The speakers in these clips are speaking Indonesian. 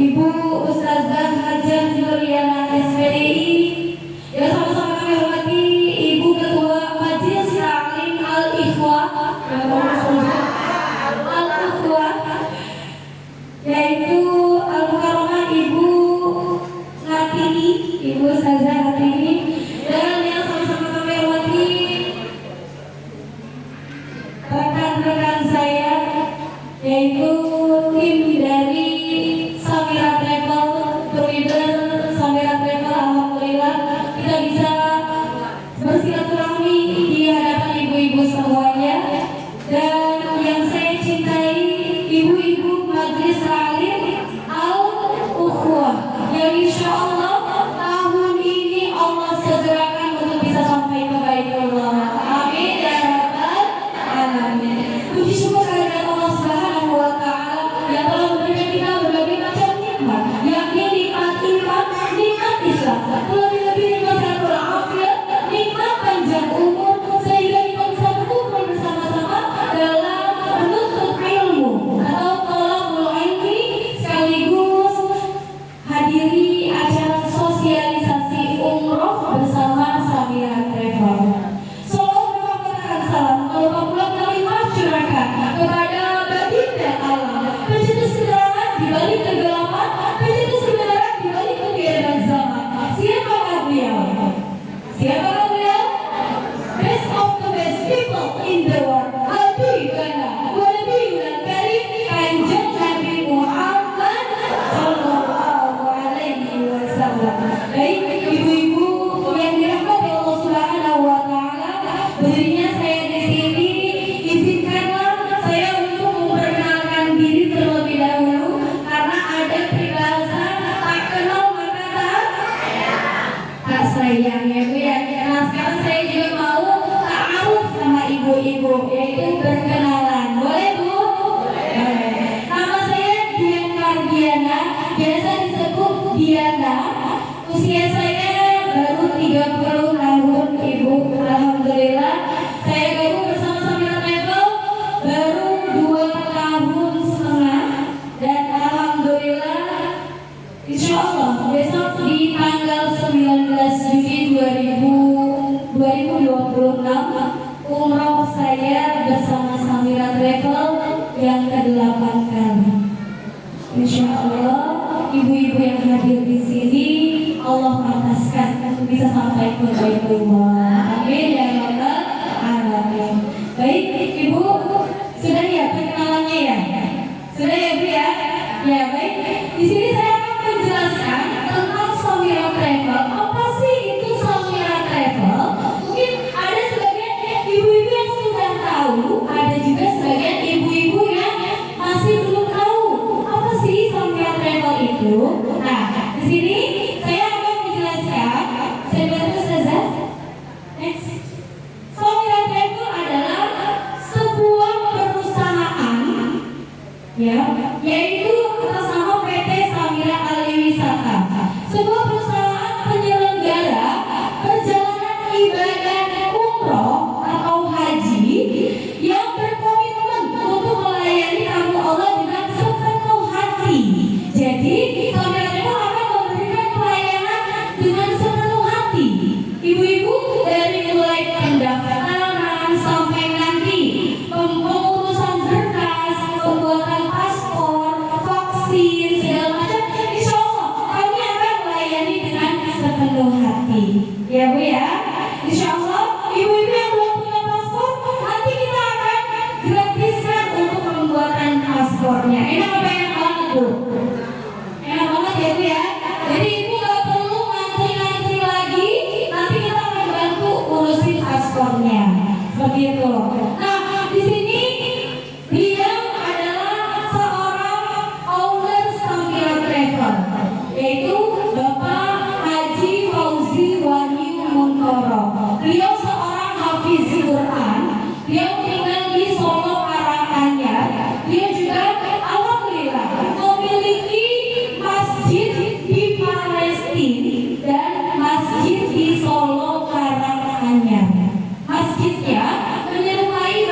Ibu Ustazah Hajah Juliana SPDI, yang sama-sama kami hormati Ibu Ketua Majelis Taklim Al-Ikhwah Al-Ikhwah, yaitu Al-Mukarramah Ibu Ngatini, Ibu Ustazah Ngatini, dan yang sama-sama kami hormati rekan-rekan saya, yaitu tim dari Samira Travel, Leader Samira Travel. Alhamdulillah kita bisa bersilaturahmi di hadapan ibu-ibu semuanya, dan yang saya cintai ibu-ibu Majelis Taklim Al-Ukhwah, yang insya Allah tahun ini Allah segerakan untuk bisa sampai ke Baitullah. Amin ya rabbal alamin. Puji syukur kehadirat Allah Subhanahu wa taala yang telah memberikan kita berbagai macam nikmat, yakni nikmat iman, nikmat Islam, lebih-lebih nikmat sehatul afiat, nikmat panjang umur, sehingga kita bisa berkumpul bersama-sama dalam menuntut ilmu atau thalabul ilmi, sekaligus hadiri acara sosialisasi umroh bersama Samira Travel. Salawat dan salam pula kalimat curahkan kepada baginda alam, pencetus keterangan di balik kegelapan, pencetus kebenaran di balik ketiadaan zaman. Siapakah beliau? Siapakah beliau? Best of the best people in the world. Habibana wa nabiyuna karim Kanjeng Nabi Muhammad sallallahu alaihi wasallam. Baik ibu-ibu yang dirahmati Allah Subhanahu wa taala, berdirinya saya di sini, izinkanlah saya untuk memperkenalkan diri terlebih dahulu, karena ada peribahasa tak kenal maka tak sayang, ya Bu ya. Nah sekarang saya juga mau ta'aruf sama ibu-ibu, yaitu berkenalan. Boleh Bu? Boleh. Nama saya Dian Mardiana, biasa disebut Diana. Usia saya baru 30 tahun Ibu. Alhamdulillah saya gabung bersama Samira Travel baru 2 tahun setengah, dan alhamdulillah insya Allah besok di tanggal 19 Juni 2026 umroh saya bersama Samira Travel yang ke-8 kali. Insya Allah ibu-ibu yang hadir di sini Allah pantaskan untuk bisa sampai ke Baitullah. Amin ya rabbal alamin. Baik Ibu, sudah ya perkenalannya ya? Sudah ya Bu ya? Ya baik. Di sini saya akan menjelaskan tentang Samira Travel. Apa sih itu Samira Travel? Mungkin ada sebagian ibu-ibu yang sudah tahu, ada juga sebagian ibu-ibu yang masih belum tahu apa sih Samira Travel itu. Nah, di sini saya akan menjelaskan. Saya bantu Ustazah. Next. Samira Travel adalah sebuah perusahaan, ya, yaitu atas nama PT Samira Aliwisata, sebuah perusahaan penyelenggara perjalanan ibadah umroh atau haji yang berkomitmen untuk melayani tamu Allah dengan sepenuh hati. Jadi Samira Travel akan memberikan pelayanan dengan sepenuh hati. Ibu-ibu, dari mulai pendaftaran sampai nanti pengurusan berkas, pembuatan paspor, vaksin, segala macam, insya Allah kami akan melayani dengan sepenuh hati. Ya Bu ya, insya Allah ibu-ibu yang belum punya paspor, nanti kita akan gratiskan untuk pembuatan paspornya. Enak apa enak banget Bu? Enak banget ya Bu ya. Jadi Ibu gak perlu ngantri-ngantri lagi, nanti kita akan bantu urusin paspornya. Seperti itu. Nah, di sini dia adalah seorang owner Samira Travel, yaitu Bapak Haji Fauzi Wahyu Muntoro. Beliau seorang hafiz Quran. Beliau tinggal di Solo Karanganyar. Dia juga alhamdulillah memiliki masjid di Palestina dan masjid di Solo Karanganyar. Masjidnya menyerupai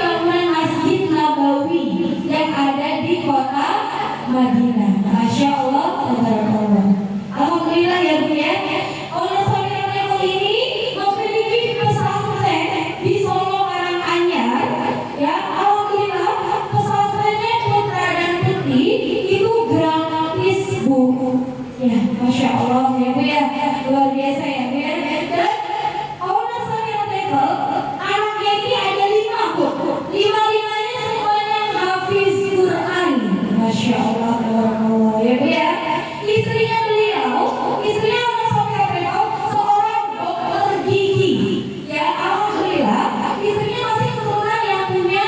Masya Allah ya Bu ya, luar biasa ya Bu ya. Dan Auna Samira Travel, anaknya ini ada 5 Bu. 5-5-nya semuanya hafiz Quran. Masya Allah, ya Bu ya. Istrinya beliau, istrinya Auna Samira Travel, seorang dokter gigi. Ya alhamdulillah, istrinya masih keturunan yang punya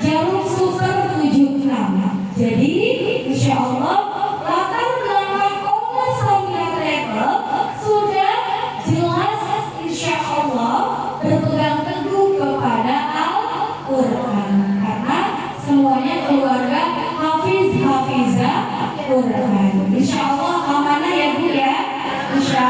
jarum super 76. Jadi, Insya Allah, latar belakang Auna Samira Travel sudah jelas, Insya Allah berpegang teguh kepada Al-Quran, karena semuanya keluarga hafiz-hafizah Quran. Insya Allah amanah ya Bu ya, Insya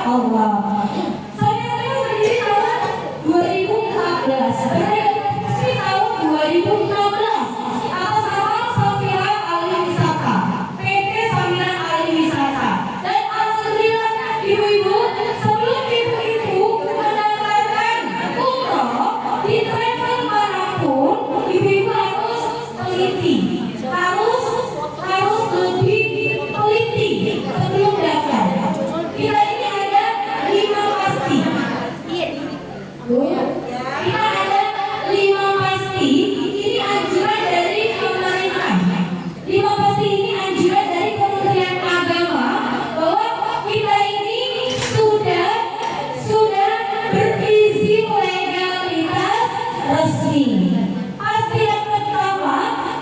Allah. Saya berdiri tahun 2014, berregistrasi tahun 2016 atas nama Samira Aliwisata, PT Samira Aliwisata. Dan alhamdulillah ibu-ibu, sebelum ibu-ibu mendaftarkan umroh di travel manapun, ibu-ibu harus teliti, harus lebih teliti sebelum daftar. Kita ini ada 5 pasti. Kita ada 5 pasti. Ini anjuran dari pemerintah. 5 pasti ini anjuran dari Kementerian Agama bahwa kita ini sudah berizin legalitas resmi. Pasti yang pertama,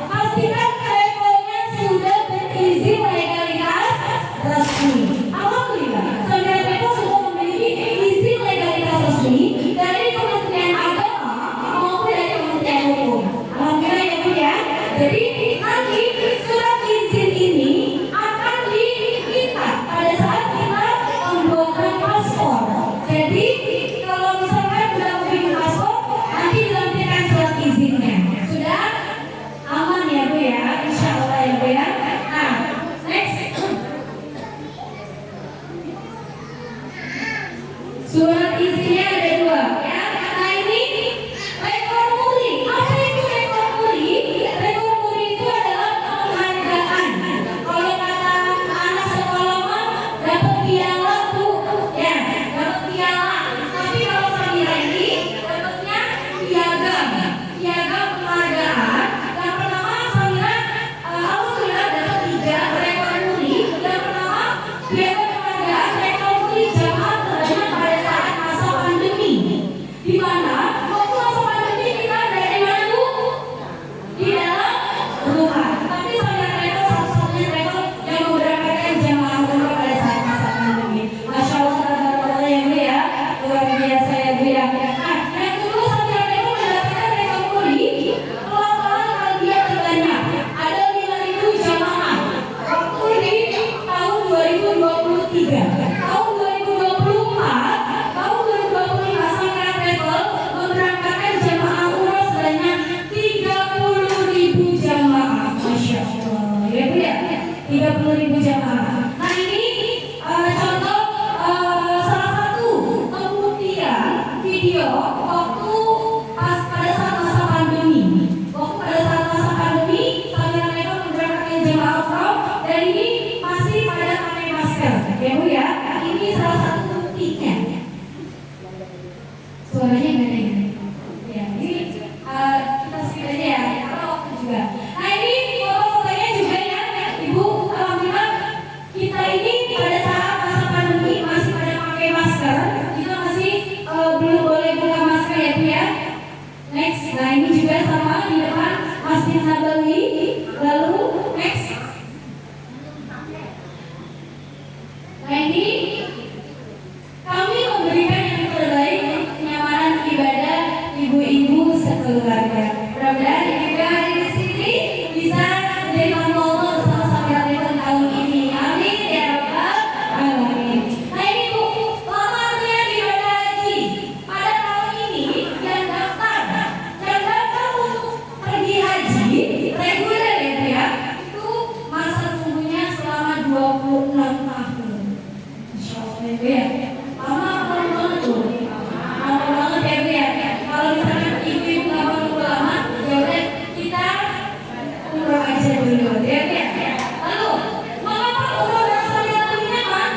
pastikan travelnya sudah berizin legalitas resmi. Alhamdulillah, Samira Travel sudah memiliki izin legalitas resmi dari Kementerian Agama maupun dari Kementerian Hukum. Alhamdulillah ya Bu ya. Jadi nanti surat izin ini akan diminta pada saat kita pembuatan paspor. Jadi kalau misalkan sudah bikin paspor, nanti dilampirkan surat izinnya. Sudah aman ya Bu ya, Insya Allah ya Bu ya. Nah, next. Surat izinnya ada 2 ya. Nah ini rekor muri. Apa itu rekor muri? Rekor muri itu adalah penghargaan. Kalau kata anak sekolah mah dapat piala Bu, ya dapat piala. Tapi kalau Samira ini dapatnya piagam penghargaan. Yang pertama Samira alhamdulillah dapat 3 rekor muri. Yang pertama piagam penghargaan rekor muri jamaah terjemaah pada saat masa pandemi, di mana waktu masa pandemi kita dari mana Bu? Di dalam rumah. Tapi Samira Travel satu-satunya travel yang memberangkatkan jamaah umroh pada saat masa pandemi. Masya Allah, tabarakallah ya Bu ya, luar biasa ya Bu ya. Nah, yang kedua Samira Travel mendapatkan rekor muri pelafalan Al-Qur'an terbanyak. Ada 5.000 jamaah. Waktu di tahun 2023. Tahun 2024, tahun 2025 Samira Travel memberangkatkan jamaah umroh sebanyak 30.000 jamaah. Masya Allah ya Bu ya, 30.000 jamaah. Nah ini contoh salah satu pembuktian video waktu pada saat masa pandemi. Waktu pada saat masa pandemi Samira Travel memberangkatkan jamaah umroh dan ini masih pada pakai masker ya Bu ya. Ini salah satu buktinya. Suaranya nggak ada ya. Ini kita skip aja ya, karena waktu juga. Nah ini foto-fotonya juga ya Ibu. Alhamdulillah kita ini pada saat masa pandemi masih pada pakai masker. Kita masih belum boleh buka masker ya Bu ya. Next, nah ini juga sama di depan Masjid Nabawi. Lalu next. Nah ini kami memberikan yang terbaik untuk kenyamanan ibadah ibu-ibu sekeluarga. Mudah-mudahan ibu hari di sini bisa menjadi Allah bersama Samira Travel tahun ini. Amin ya rabbal alamin. Nah ini Bu, lamarnya ibadah haji pada tahun ini yang daftar untuk pergi haji reguler ya Bu ya, itu masa tunggunya selama 26 tahun. Insya Allah ya Bu ya. Lama banget tuh. Lama banget ya Bu ya. Kalau misalkan ibu-ibu nggak mau nunggu lama, ya udah kita umroh aja dulu ya Bu ya. Lalu mengapa umroh dan Samira lebih nyaman?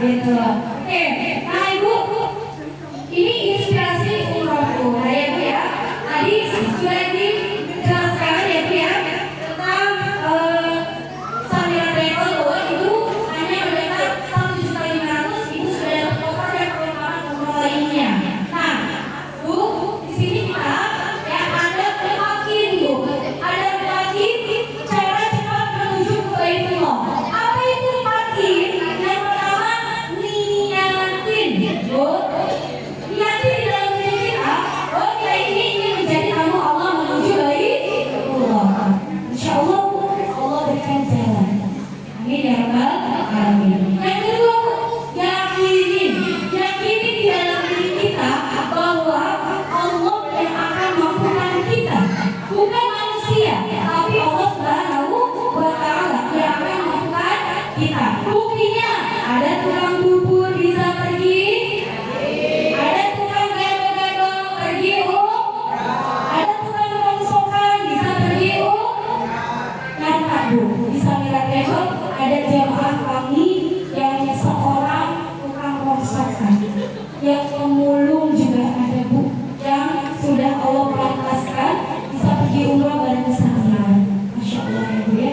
gitu. Oke, nah Ibu, ini inspirasi umrohku. Nah ya Bu ya, tadi sudah dijelaskan ya Bu ya tentang Samira Travel bahwa itu hanya mendapat 1.500.000, Ibu sudah dapat koper dan perlengkapan umroh lainnya. Nah Bu, di sini kita ya ada pemakin Bu, ada pemakin cara cepat menuju ke Baitullah. Apa itu pemakin? Yang pertama niatin Bu. Niatin di dalam diri kita bahwa kita ini ingin menjadi tamu Allah menuju Baitullah. Insya Allah Allah berikan jalan. Amin ya rabbal alamin. Yang kedua, yakinin di dalam diri kita bahwa Allah yang akan mampukan kita, bukan manusia, tapi Allah Subhanahu wa Ta'ala yang akan mampukan kita. Buktinya ada tukang bubur bisa pergi, ada tukang gado-gado pergi ada tukang rongsokan bisa pergi Nyata Bu, di Samira Travel ada jamaah kami yang seorang tukang rongsokan, yang pemulung juga ada Bu, yang sudah Allah pantaskan bisa pergi umrah bareng Samira. Masya Allah ya Bu ya.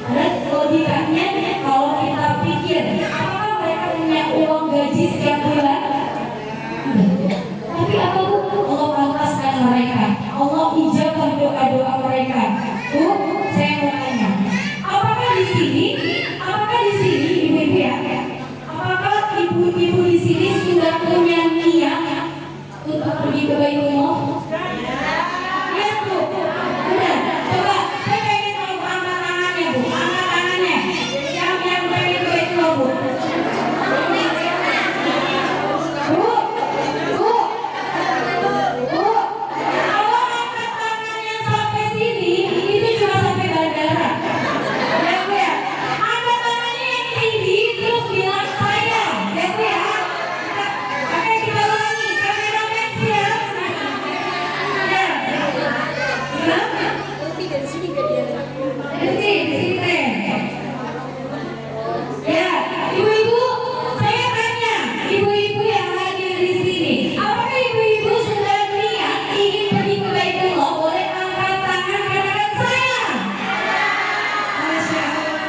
Dan logikanya kalau kita pikir, apakah mereka punya uang gaji setiap bulan? Tapi apa Bu? Allah pantaskan mereka, Allah ijabah doa-doa mereka. Bu, saya mau tanya, apakah di sini ibu-ibu ya, apakah ibu-ibu di sini sudah punya niat untuk pergi ke Baitullah? Ya Bu, udah. Coba saya pengen tahu, angkat tangannya Bu, angkat tangannya. Yang pengen ke Baitullah Bu. Bu, kalau angkat tangannya sampai sini, itu cuma sampai bandara. Ya Bu ya, angkat tangannya yang tinggi, terus bilang saya. Ya Bu ya. Oke, kita ulangi. Kameramen siap. Ya. Dari sini teh. Ya, ibu-ibu, saya tanya, ibu-ibu yang hadir di sini, apakah ibu-ibu sudah niat ingin pergi ke Baitullah? Boleh angkat tangan, katakan saya. Masya Allah.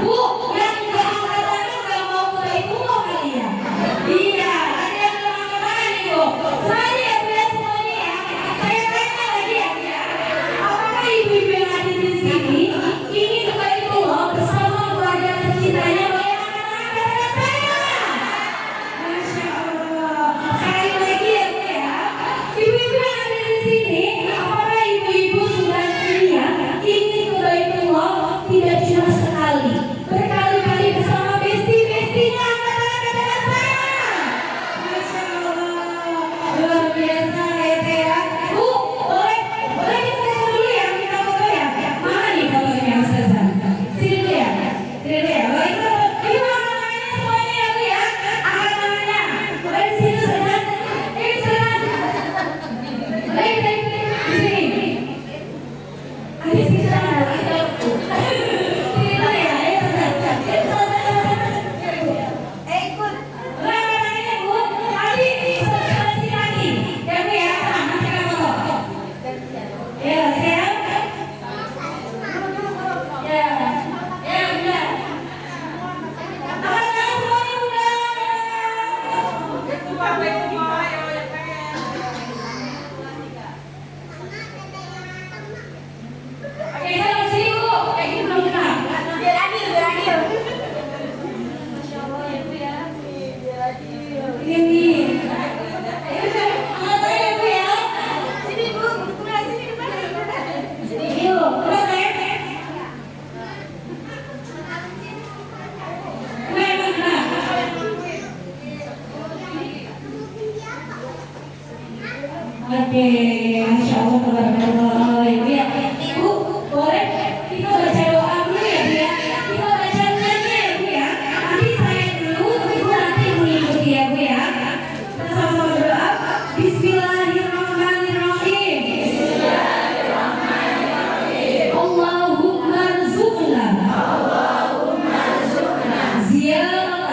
Bu, yang nggak angkat tangan nggak mau ke Baitullah kali ya? Iya, ada yang belum angkat tangan nih Bu. Semuanya ya Bu ya, semuanya ya. Saya tanya lagi ya Bu ya. Apakah ibu-ibu yang hadir di sini ingin ke Baitullah bersama keluarga tercintanya? Boleh angkat tangan, katakan saya. Masya Allah. Sekali lagi ya Bu ya. Ibu-ibu yang ada di sini, apakah ibu-ibu sudah niat ingin ke Baitullah tidak cuma sekali, berkali-kali bersama besti-bestinya? Angkat tangan, katakan saya. Masya Allah. Luar biasa ya Teh ya. Bu, boleh kita foto dulu ya, kita foto ya. Mana nih fotonya Ustazah? Sini dulu ya. Sini dulu ya. Baik, ibu angkat tangannya semuanya ya Bu ya. Angkat tangannya. Boleh di sini Ustazah. Ustazah. Baik, di sini. Habis kita sini dulu ya. Ikut. Boleh angkat tangannya Bu. Tadi sebelah sini lagi. Ya Bu ya. Nanti kita foto. Ya, siap. Ya, ya udah. Angkat tangan semuanya udah. Oke, saya mau sini Bu. Kayak gini belum kenal. Biar adil. Masya Allah ya Bu ya. Ini. Angkat tangan ya Bu ya. Sini Bu, sini depan. Sini yuk. Terus ya. Oke, Masya Allah, tabarakallah. Ibu ya, Ibu boleh kita baca doa dulu ya Bu ya. Kita baca doanya ya Bu ya. Nanti saya dulu, Ibu nanti mengikuti ya Bu ya. Kita sama-sama berdoa. Bismillahirrahmanirrahim. Allahumma rzuqna. Ziyarat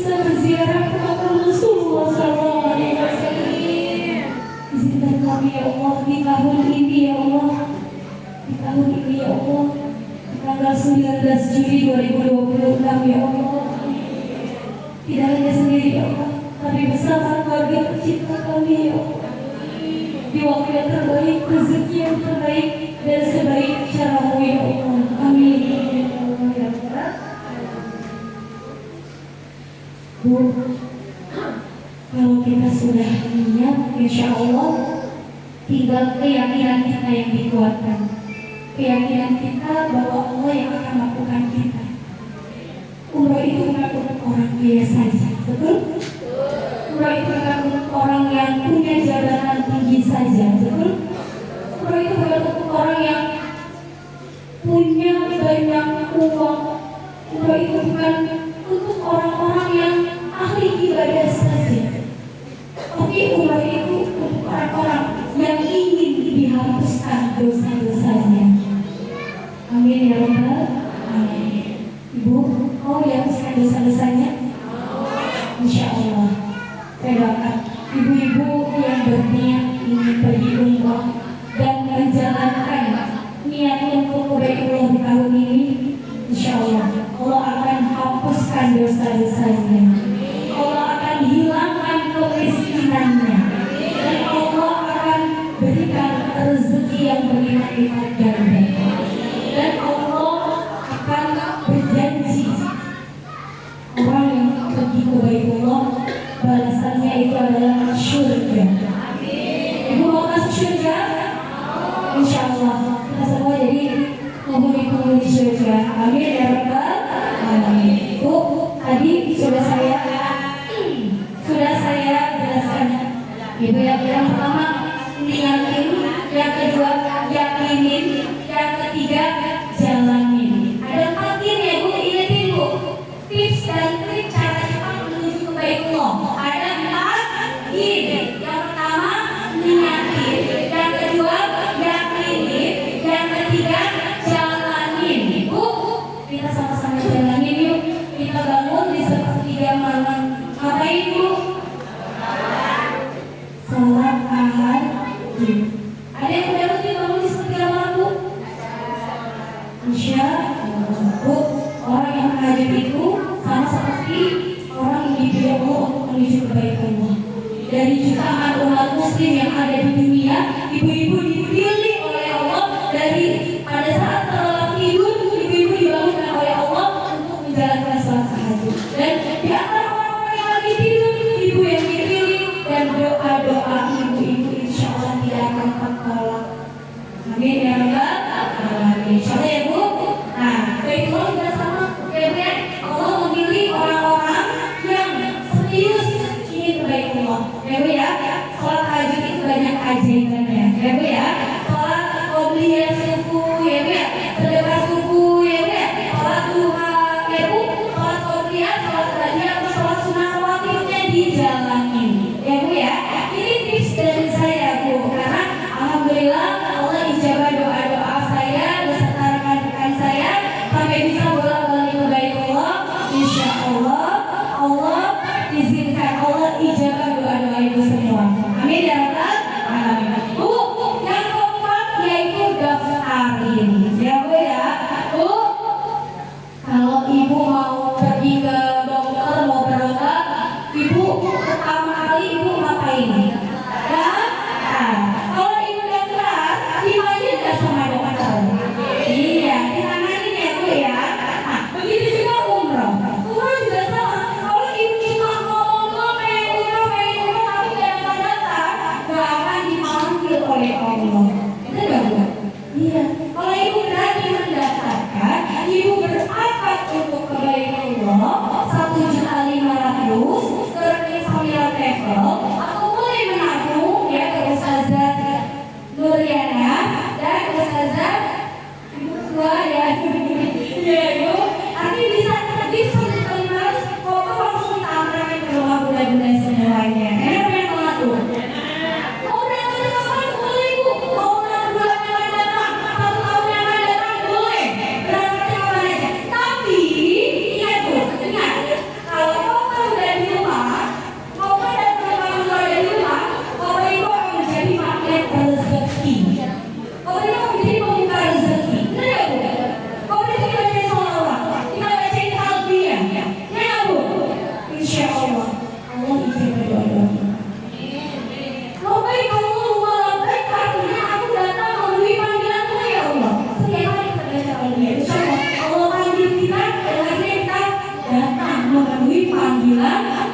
bisa berziarah ke makam Rasulullah SAW. Izinkan kami ya Allah di tahun ini ya Allah, di tahun ini ya Allah, tanggal 19 Juli 2026 ya Allah. Tidak hanya sendiri ya Allah, tapi bersama keluarga tercinta kami ya Allah. Di waktu yang terbaik, rezeki yang terbaik, dan sebaik caramu ya Allah. Amin ya Allah ya Allah. Bu, kalau kita sudah niat, insya Allah tinggal keyakinan kita yang dikuatkan. Keyakinan kita bahwa Allah yang akan melakukan kita. Umroh itu bukan untuk orang kaya saja, betul? Umroh itu bukan untuk orang yang punya jabatan tinggi saja, betul? Umroh itu bukan untuk orang yang punya banyak uang. Umroh itu bukan untuk orang-orang yang ahli ibadah saja. Tapi umroh itu untuk orang-orang yang ingin dihapuskan dosa-dosanya. Amin ya Rabbal Alamin. Ibu, mau dihapuskan dosa-dosanya? Insya Allah. Saya doakan ibu-ibu yang berniat ingin pergi umroh dan menjalankan niat untuk kebaikan di tahun ini, insya Allah Allah akan hapuskan dosa-dosanya. Allah akan hilangkan kemiskinannya, dan Allah akan berikan rezeki yang berlipat-lipat ganda. Dan Allah akan berjanji orang yang pergi ke Baitullah balasannya itu adalah surga. Ibu mau masuk surga? Insya Allah kita semua jadi penghuni surga. Amin ya Rabbal Alamin. Bu, tadi sudah saya jelaskan. Ibu yang pertama niatin, yang kedua yakinin, yang ketiga jalanin. Ada 4 ya Bu, ingetin Bu. Tips dan trik cara cepat menuju ke Baitullah. Ada 4 ini. Yang pertama niatin, yang kedua yakinin, yang ketiga jalanin. Bu, kita sama-sama jalanin yuk. Kita bangun di sepertiga malam. Ngapain Bu? Salat tahajud. Ada yang udah rutin bangun di sepertiga malam Bu? Insya Allah. Bu, orang yang tahajud itu sama seperti orang yang dipilih Allah untuk menuju kebaikan Allah. Dari jutaan umat muslim yang ada di dunia, ibu-ibu dipilih oleh Allah. Dari pada saat terlelap tidur, ibu-ibu dibangunkan oleh Allah untuk menjalankan salat tahajud. Dan di antara orang-orang yang lagi tidur, ibu yang dipilih, dan doa-doa ibu-ibu insya Allah tidak akan tertolak. Amin ya Rabbal Alamin. Insya Allah ya Bu. Nah, Baitullah juga sama ya Bu ya. Allah memilih orang-orang yang serius ingin ke Baitullah ya Bu ya. Salat tahajud itu banyak ajaibannya ya Bu ya. Salat qobliyah subuh ya Bu ya. Sedekah subuh ya Bu ya. Salat duha ya Bu. Salat qobliyah, salat ba'diyah, salat sunah rawatibnya dijalanin ya Bu ya. Ini tips dari saya Bu, karena alhamdulillah Allah ijabah doa-doa saya beserta rekan-rekan saya sampai bisa bolak-balik ke Baitullah. Insya Allah Allah izinkan, Allah ijabah doa-doa ibu semua. Amin ya Rabbal Alamin. Bu, yang keempat yaitu daftarin ya Bu ya. Bu, kalau ibu mau pergi ke dokter, mau berobat, ibu pertama kali ibu ngapain? Kalau ibu daftar, dimana nggak sama dokter? Iya, ditanganin ya Bu ya. Nah, begitu juga umroh. Umroh juga sama. Kalau ibu cuma ngomong pengen umroh, tapi nggak dapat daftar, nggak akan dipanggil oleh Allah. Itu nggak Bu? Iya. Kalau ibu berani mendaftarkan, ibu berakad untuk kebaikan Allah 1.500.000 ke rekening Samira Travel, atau boleh menabung ya ke Ustazah Nuriana dan Ustazah ibu tua ya. Iya Bu. Nanti bisa 1.500.000 foto langsung kita antarkan ke rumah bunda-bunda semuanya. Enak yang banget tuh. Mau berangkat kapan boleh Bu. Mau 6 bulan yang akan datang, 1 tahun yang akan datang boleh. Berangkat kapan aja. Tapi ingat Bu, ingat kalau foto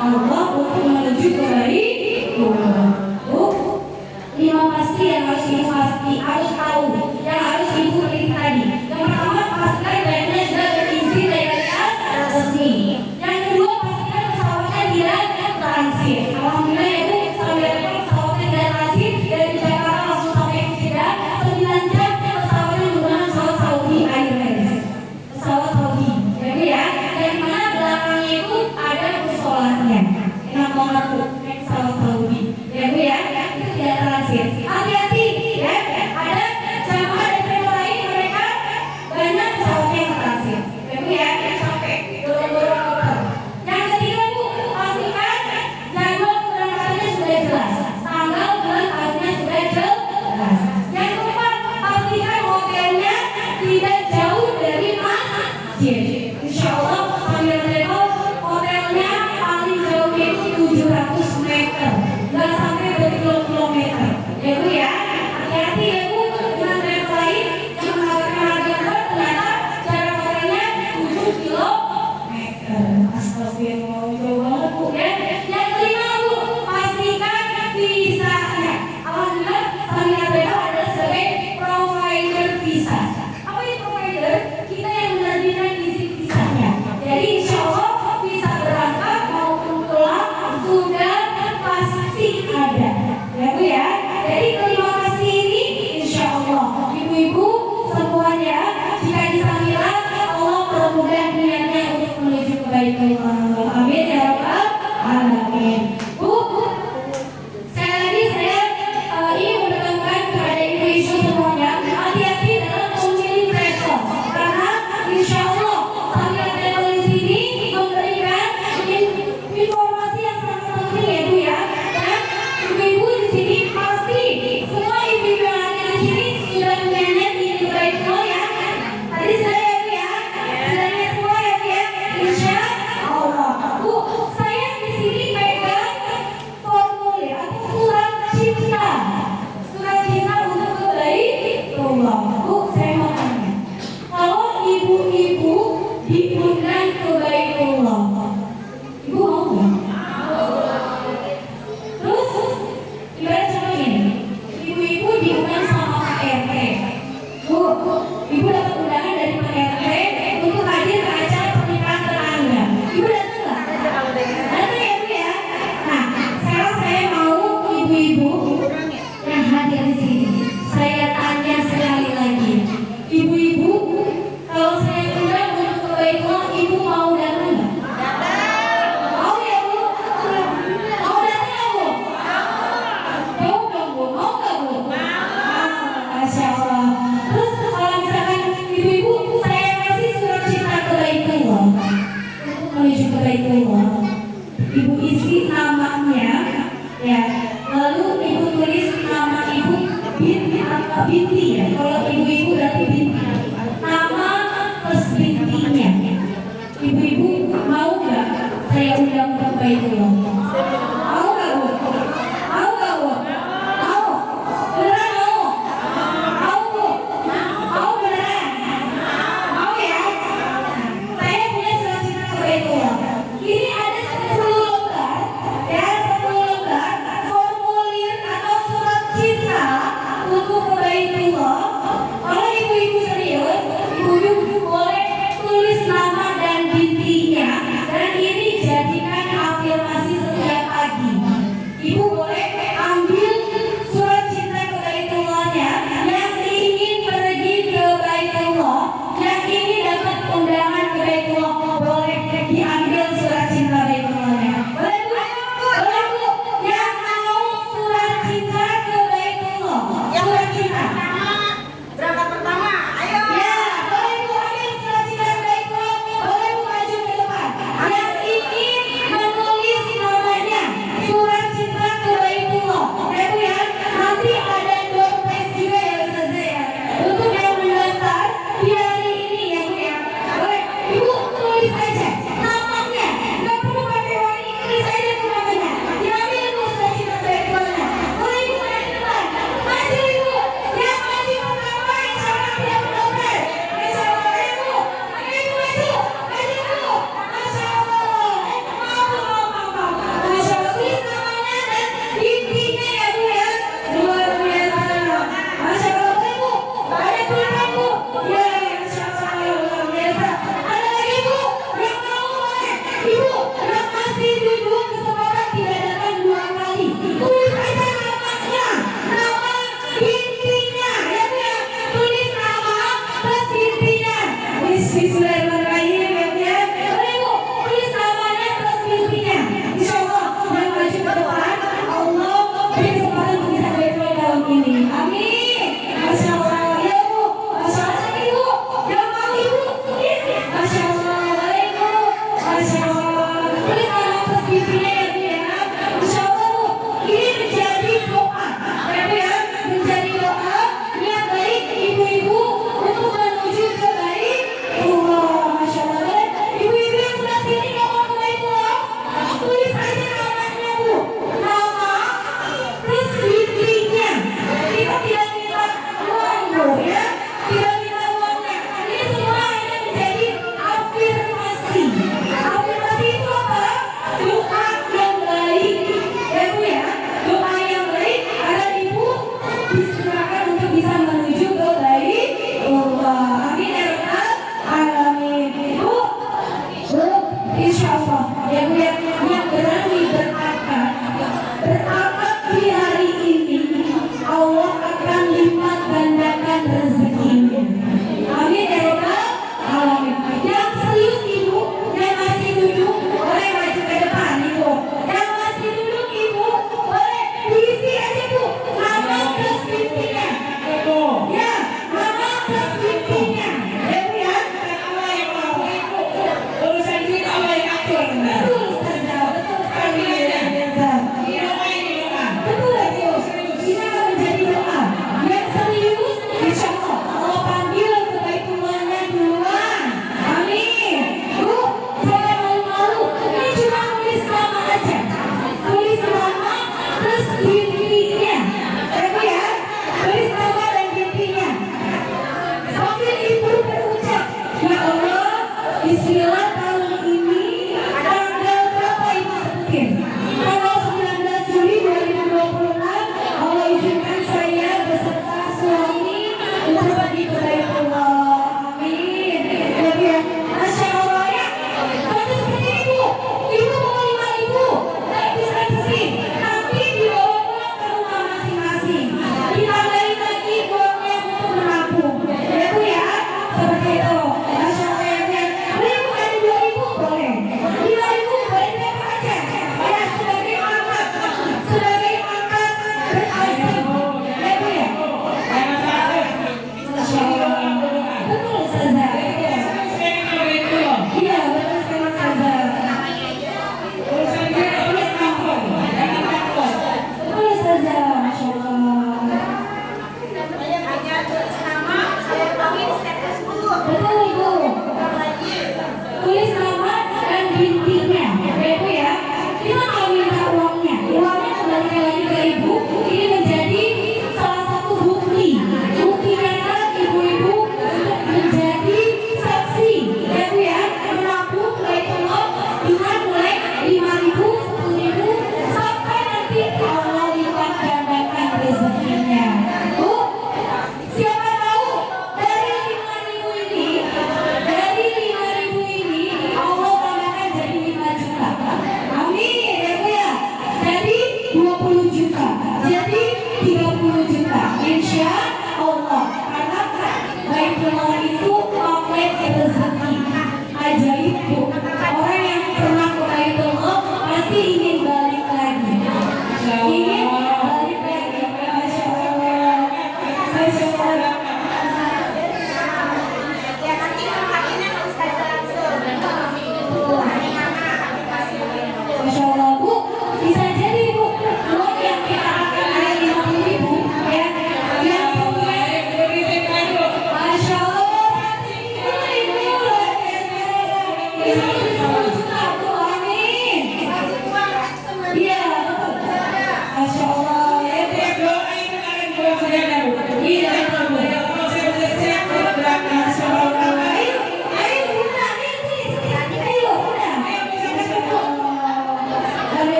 Allah untuk menuju ke Baitullah. Bu, 5 pasti yang harus ibu harus tahu, yang harus ibu teliti tadi. Yang pertama, pastikan baiknya sudah berizin dari atas resmi. Yang kedua, pastikan pesawatnya tidak transit. Alhamdulillah ya Bu, sampai pesawatnya tidak transit dari Jakarta langsung sampai ke Jeddah 9 jam pesawatnya menggunakan pesawat Saudi Airlines. Pesawat Saudi, ya Bu ya. Yang mana belakangnya itu ada musolahnya. Enak banget Bu, naik pesawat Saudi. Ya Bu ya, itu tidak transit. Hati-hati ya, ada jamaah dari lain mereka banyak pesawatnya yang transit. Ya Bu ya, sampai dorong-dorong koper. Yang ketiga Bu, pastikan jadwal keberangkatannya sudah jelas, tanggal bulan tahunnya sudah jelas. Yang keempat, pastikan hotelnya tidak jauh dari masjid. Insya Allah sambil travel hotelnya paling jauhnya itu 700 meter, nggak sampai berkilo-kilometer. Ya Bu ya, hati-hati ya Bu dengan travel lain yang menawarkan harga murah ternyata jarak hotelnya 7 kilometer. Astagfirullah, jauh banget Bu ya. Yang kelima Bu, pastikan visanya. Alhamdulillah Samira Travel ada sebagai provider visa. Apa itu provider? Kita yang menerbitkan izin visanya. Jadi insya Allah visa berangkat maupun pulang sudah pasti ada. Ya Bu ya. Jadi kelima pasti ini insya Allah ibu-ibu semuanya jika di Samira Allah permudah niatnya untuk menuju ke Baitullah. Amin ya rabbal alamin. Bu, sekali lagi saya ingin menekankan kepada ibu-ibu semuanya, hati-hati dalam memilih travel karena insya Allah Samira Travel di sini memberikan informasi yang sangat penting ya Bu ya. Dan ibu-ibu di sini pasti semua ibu-ibu yang ada di sini sudah punya niat ingin ke Baitullah ya. Tadi sudah ya Bu ya, sudah niat semua ya Bu ya. Insya Allah. Bu, saya di sini pegang formulir atau surat cinta. Surat cinta untuk ke Baitullah. Bu, saya mau tanya, kalau ibu-ibu diundang ke Baitullah, ibu mau nggak? Terus, ibarat contoh gini, ibu-ibu diundang sama Pak RT. Bu, ibu dapat undangan dari Pak RT untuk hadir ke acara pernikahan tetangga. Ibu datang nggak? Datang ya Bu ya. Nah, sekarang saya mau ibu-ibu yang hadir di sini, saya tanya sekali lagi, ibu-ibu, kalau saya undang untuk ke Baitullah, ibu mau datang nggak? Mau ya Bu? Mau datang nggak Bu? Jawab dong Bu, mau nggak Bu? Masya Allah. Terus kalau misalkan ibu-ibu saya kasih surat cinta ke Baitullah untuk menuju ke Baitullah, ibu isi namanya ya, lalu ibu tulis nama ibu binti ya, kalau ibu-ibu berarti binti, nama plus bintinya. Ibu-ibu mau nggak saya undang ke Baitullah? Mau nggak Bu? Mau nggak Bu? Mau? Beneran mau? Mau Bu? Mau beneran? Mau ya? Saya punya surat cinta ke Baitullah. Ini ada 10 lembar, ya 10 lembar formulir atau surat cinta untuk ke Baitullah. Kalau ibu-ibu serius, ibu-ibu boleh tulis nama dan bintinya, dan ini jadikan afirmasi setiap pagi. Ibu boleh ambil surat cinta ke Baitullahnya, yang ingin pergi ke Baitullah, yang ingin dapat undangan ke Baitullah, boleh diambil surat cinta Baitullahnya. Boleh Bu? Boleh Bu? Yang mau surat cinta ke Baitullah, surat cinta. Berangkat pertama, ayo. Ya, boleh Bu ambil surat cinta ke Baitullah, boleh Bu maju ke depan. Yang ingin menulis namanya surat cinta ke Baitullah, ya Bu ya. Nanti ada door prize juga ya Ustazah ya. Untuk yang mendaftar di hari ini ya Bu ya. Boleh Ibu Bismillahirrahmanirrahim ya. Boleh Bu, tulis namanya plus mimpinya. Insya Allah yang maju ke depan Allah beri kesempatan untuk bisa berdoa dalam ini. Amin. Masya Allah ya Bu. Masya Allah sakit Bu. Yang mau Ibu. Masya Allah. Baik Bu. Masya Allah. Tulis nama plus mimpinya ya Bu ya. Insya Allah Bu. Ini menjadi doa. Ya Bu ya. Menjadi doa yang baik ibu-ibu untuk menuju ke baik Allah. Masya Allah. Ibu-ibu yang sebelah sini kalau mau ke baik Allah, tulis aja namanya Bu. Nama plus bimbingnya. Kita tidak minta uang Bu ya. Tidak minta uangnya. Ini semua hanya menjadi afirmasi. Afirmasi itu apa? Doa yang baik. Ya Bu ya. Doa yang baik agar ibu diserahkan untuk bisa menuju ke baik Allah. Amin ya rabbal alamin. Bu, insya Allah ya Bu ya, yang berani berakad di hari ini Allah akan lipat gandakan rezekinya. Amin ya rabbal alamin. Yang serius ibu, yang masih duduk boleh maju ke depan ibu. Yang masih duduk ibu boleh diisi aja Bu nama plus mimpinya. Ya, nama plus mimpinya. Ya Bu ya. Urusan duit Allah yang atur. Betul Ustazah, betul sekali ya Ustazah. Betul itu. Ini akan menjadi doa. Yang serius, insya Allah Allah panggil ke Baitullahnya duluan. Amin. Bu, jangan malu-malu. Ini cuma tulis nama aja. Tulis nama plus mimpinya. Ya Bu ya. Tulis nama dan mimpinya. Sambil ibu berucap, ya Allah, Bismillah tahun ini tanggal berapa ibu sebutin? Tanggal 19 Juli 2026 Allah izinkan saya beserta suami untuk pergi ke Baitullah. Amin. Ya Bu ya. Masya Allah ya. Tentu seperti ibu. Ibu bawa 5.000. Naik bis taksi. Nanti dibawa pulang ke rumah masing-masing. Ditambahin lagi uangnya untuk menabung. Ya Bu ya. Seperti itu. Masya Allah ya Bu ya. Beribu ada 2.000 boleh. 5.000 boleh berapa aja. Ya sebagai angkat. Sebagai angkat berasing. Ya Bu ya. Masya Allah. Betul Ustazah. Iya betul sekali Ustazah. Betul Ustazah. Masya Allah. Hanya tulis nama, saya tulis status Bu. Betul Ibu. Tulis nama dan bintinya. Ya Bu ya. Kita nggak minta uangnya. Uangnya kembalikan lagi ke Ibu. Ini menjadi salah satu bukti. Bukti nyata ibu-ibu untuk menjadi saksi. Ya Bu ya. Menabung Baitullah dengan mulai 5.000, 10.000 sampai nanti Allah lipat gandakan rezekinya. Bu, siapa tahu dari 5.000 ini, Allah tambahkan jadi 5 juta. Amin ya Bu ya. Jadi 20 juta, jadi 30 juta. Insya Allah. Karena Baitullah itu magnet rezeki. Ajaib Bu. Orang yang pernah ke Baitullah pasti ingin balik lagi. Ingin balik lagi. Masya Allah. Masya Allah. Ya nanti kontaknya ke Ustazah langsung. Hari mana aplikasi. Masya Allah Bu, bisa jadi Bu, uang yang kita akan ada 50.000 ya, yang punya Masya Allah 1.000 luar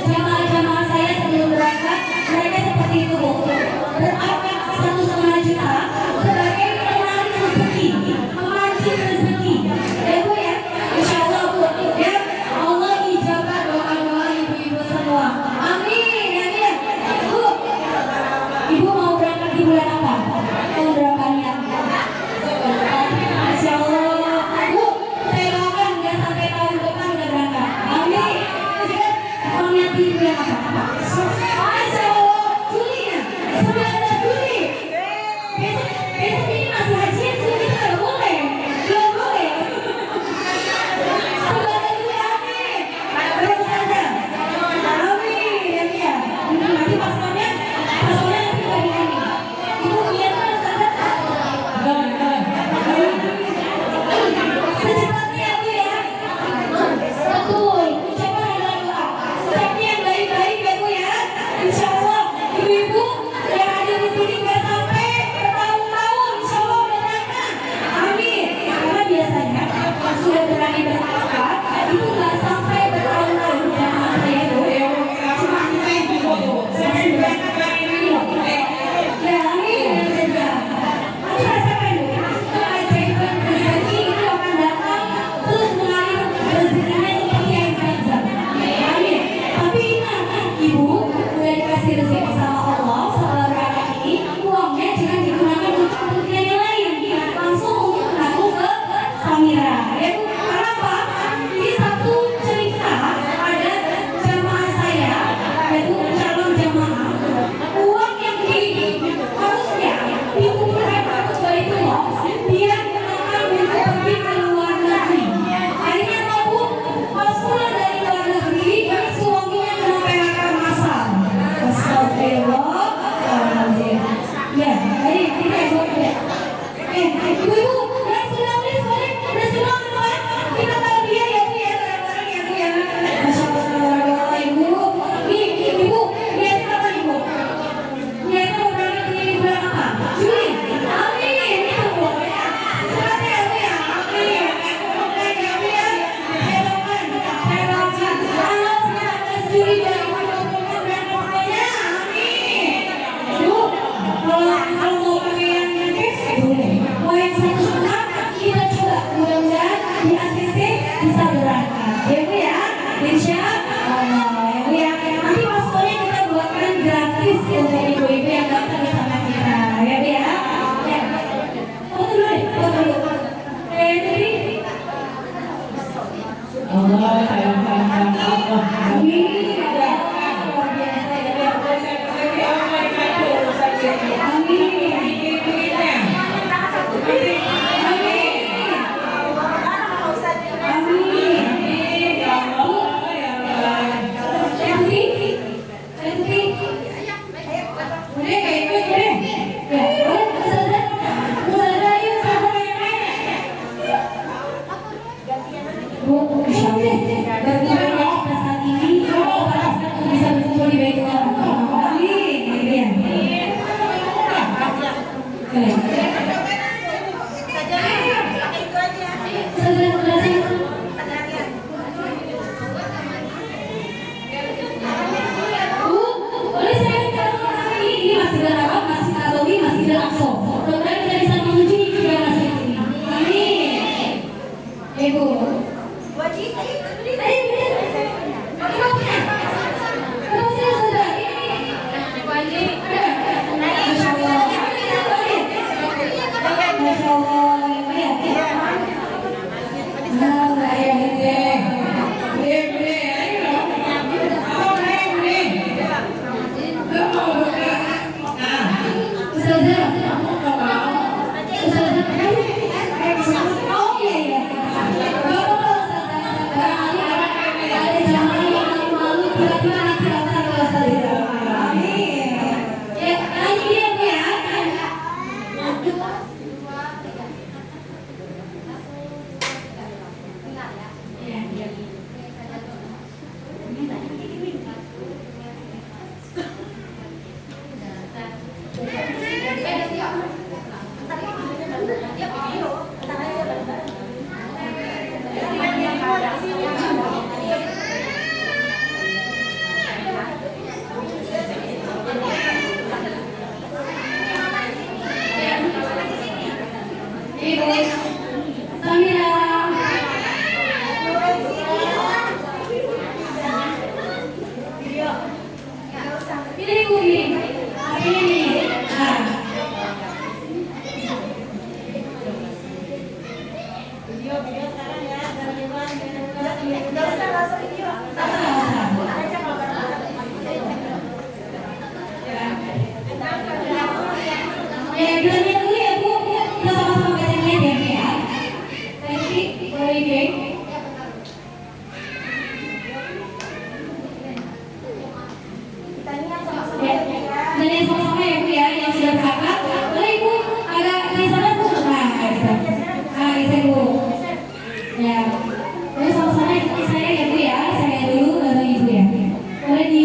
jamaah-jamaah saya sebelum berangkat mereka seperti itu Bu. Berangkat 1,5 juta sebagai penarik rezeki, memancing rezeki. Ya Bu ya, Insya Allah Bu. Ya Allah ijabah doa-doa ibu-ibu semua. Amin. Ya Bu. Ibu mau berangkat di bulan apa? Tahun berapa niat? Masya Allah. Bu, saya doakan nggak sampai tahun depan udah berangkat. Amin. Mau niat di bulan apa? Masya Allah. Juli ya? 19 Juli. Besok ini masih haji, Juli itu nggak boleh. Belum boleh. 19 Juli, amin. Terus saja. Amin. Ya. Nanti paspornya nanti bagi kami. Ibu lihat kan saja. Secepatnya Bu ya. Betul. Ucapan adalah doa. Ucapnya yang baik-baik ya Bu ya. Insya Allah ibu-ibu yang ada di sini nggak sampai bertahun-tahun. Insya Allah udah berangkat. Amin. Karena biasanya yang sudah berani berangkat itu nggak sampai bertahun-tahun. Jamaah saya itu cuma ya amin saja. Nanti rasakan Bu, keajaiban rezeki itu akan datang terus mengalir rezekinya seperti air zam-zam. Amin. Tapi ingat ibu udah dikasih rezeki sama Allah setelah berangkat ini, uangnya jangan digunakan untuk kepentingan yang lain, langsung untuk menabung ke Samira. Ya Bu, karena apa? Di satu cerita ada jamaah saya, yaitu calon jamaah, uang yang harusnya dikumpulkan untuk Baitullah, dia gunakan untuk pergi ke luar negeri. Akhirnya tahu pas pulang dari luar negeri, suaminya kena PHK massal. Astagfirullahaladzim. Ya, jadi kita ikut ya. Ibu-ibu yang sudah beli boleh, udah semua keluar. Kita tahu dia ya Bu ya, barang-barang ya Bu ya. Masya Allah, Ibu. Nih, Ibu, lihat apa Ibu? Lihat mau berangkat di bulan apa? Juli. Amin. Itu Bu. Secepatnya ya Bu ya. Amin. Oke ya Bu ya. Saya doakan. Tanggal 19 Juli 2020 berangkat semuanya. Amin. Bu, kalau mau pakai yang cash boleh. Mau yang 1,5 kita coba. Mudah-mudahan di ACC bisa berangkat. Ya Bu ya. Insya Allah ya Bu ya. Nanti paspornya kita buatkan gratis untuk ibu-ibu yang datang bersama kita. Ya Bu ya. Ya. Foto dulu deh. Foto dulu. Jadi Allah sayang Allah. amin. Ya. Luar biasa ya. Amin. Ya,